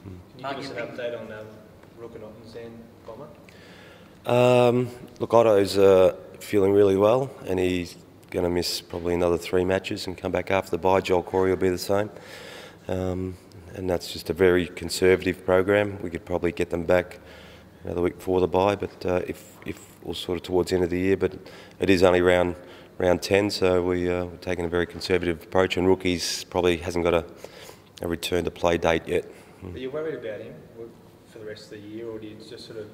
Can you give us an update on Rook and Otten's then, Bomber? Look, Otto's feeling really well, and he's going to miss probably another 3 matches and come back after the bye. Joel Corey will be the same. And that's just a very conservative program. We could probably get them back another week before the bye, but if we're sort of towards the end of the year, but it is only round 10, so we're taking a very conservative approach, and Rookies probably hasn't got a return to play date yet. Are you worried about him for the rest of the year, or do you just sort of,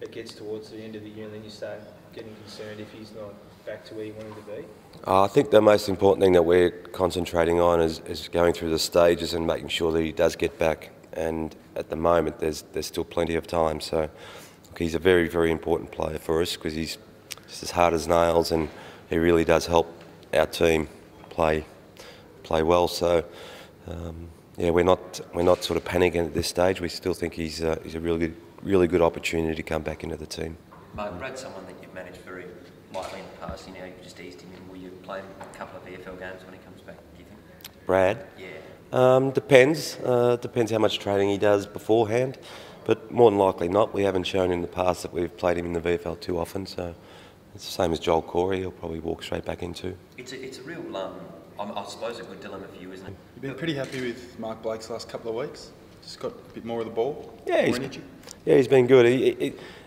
it gets towards the end of the year and then you start getting concerned if he's not back to where you want him to be? I think the most important thing that we're concentrating on is going through the stages and making sure that he does get back. And at the moment, there's still plenty of time. So look, he's a very, very important player for us because he's just as hard as nails, and he really does help our team play well. So yeah, we're not sort of panicking at this stage. We still think he's a really good opportunity to come back into the team. Mark, Brad's someone that you've managed very lightly in the past. You know, you've just eased him in. Will you play him a couple of VFL games when he comes back, do you think? Brad? Yeah. Depends. Depends how much training he does beforehand. But more than likely not. We haven't shown in the past that we've played him in the VFL too often. So it's the same as Joel Corey. He'll probably walk straight back into. It's a real, I suppose, a good dilemma for you, isn't it? You've been pretty happy with Mark Blake's last couple of weeks? Just got a bit more of the ball? Yeah, more energy? Yeah, he's been good.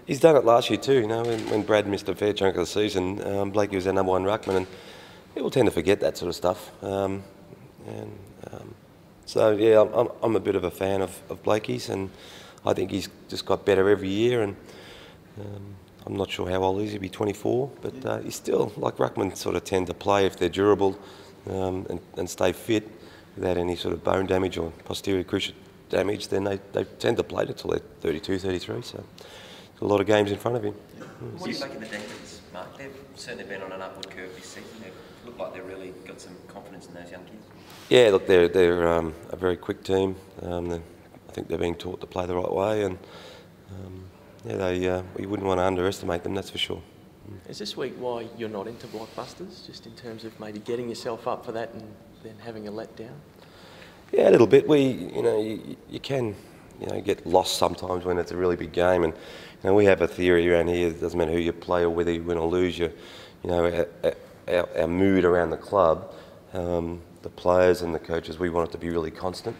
He's done it last year too. You know, when Brad missed a fair chunk of the season, Blakey was our #1 ruckman, and people tend to forget that sort of stuff. So yeah, I'm a bit of a fan of Blakey's, and I think he's just got better every year. And I'm not sure how old he is. He'll be 24, but he's still, like ruckmen sort of tend to play if they're durable and stay fit without any sort of bone damage or posterior cruciate damage. Then they tend to play until they're 32, 33. So there's a lot of games in front of him. What do you make of the Deckers, Mark? They've certainly been on an upward curve this season. They look like they've really got some confidence in those young kids. Yeah, look, they're a very quick team. I think they're being taught to play the right way, and yeah, we wouldn't want to underestimate them, that's for sure. Is this week why you're not into blockbusters, just in terms of maybe getting yourself up for that and then having a letdown? Yeah, a little bit. You can get lost sometimes when it's a really big game, and we have a theory around here. It doesn't matter who you play or whether you win or lose. Our mood around the club, the players and the coaches, we want it to be really constant.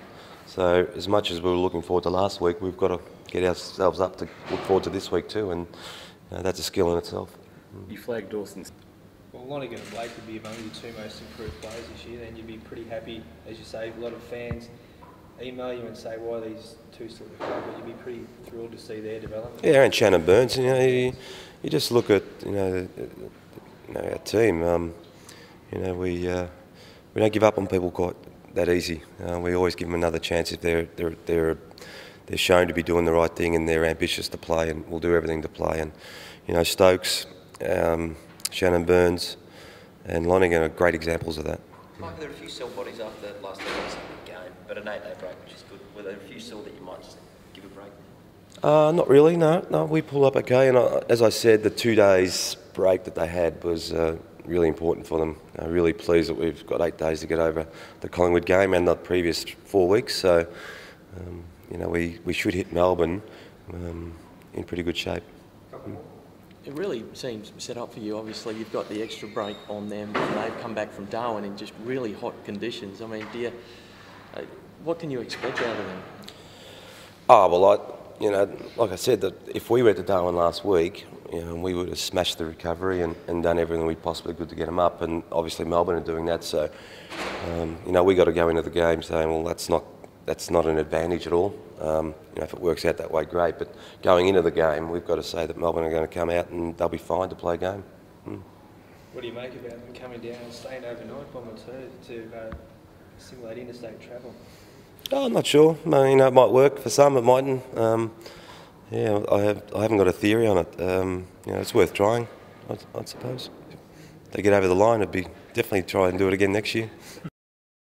So as much as we were looking forward to last week, we've got to get ourselves up to look forward to this week too, and that's a skill in itself. You flagged Dawson's. Well, Lonigan and Blake would be among your 2 most improved players this year. Then you'd be pretty happy, as you say. A lot of fans email you and say why these 2 still at the club, but you'd be pretty thrilled to see their development. Yeah, and Shannon Burns. You just look at our team. We don't give up on people quite that easy. We always give them another chance if they're shown to be doing the right thing and they're ambitious to play, and we'll do everything to play. And Stokes, Shannon Burns, and Lonigan are great examples of that. Mike, there are a few sell bodies after last night's game, but an 8-day break, which is good. Were there a few sell that you might just give a break? Not really. No. We pulled up okay, and as I said, the 2 days break that they had was really important for them. I'm really pleased that we've got 8 days to get over the Collingwood game and the previous 4 weeks. So, we should hit Melbourne in pretty good shape. It really seems set up for you. Obviously, you've got the extra break on them, and they've come back from Darwin in just really hot conditions. I mean, what can you expect out of them? Like I said, that if we went to Darwin last week, we would have smashed the recovery and done everything we possibly could to get them up. And obviously Melbourne are doing that, so we got to go into the game saying, well, that's not an advantage at all. If it works out that way, great. But going into the game, we've got to say that Melbourne are going to come out and they'll be fine to play a game. What do you make about them coming down and staying overnight, Bomber, to simulate interstate travel? I'm not sure. It might work for some, it mightn't. I haven't got a theory on it. It's worth trying, I suppose. If they get over the line, it'd be definitely try and do it again next year.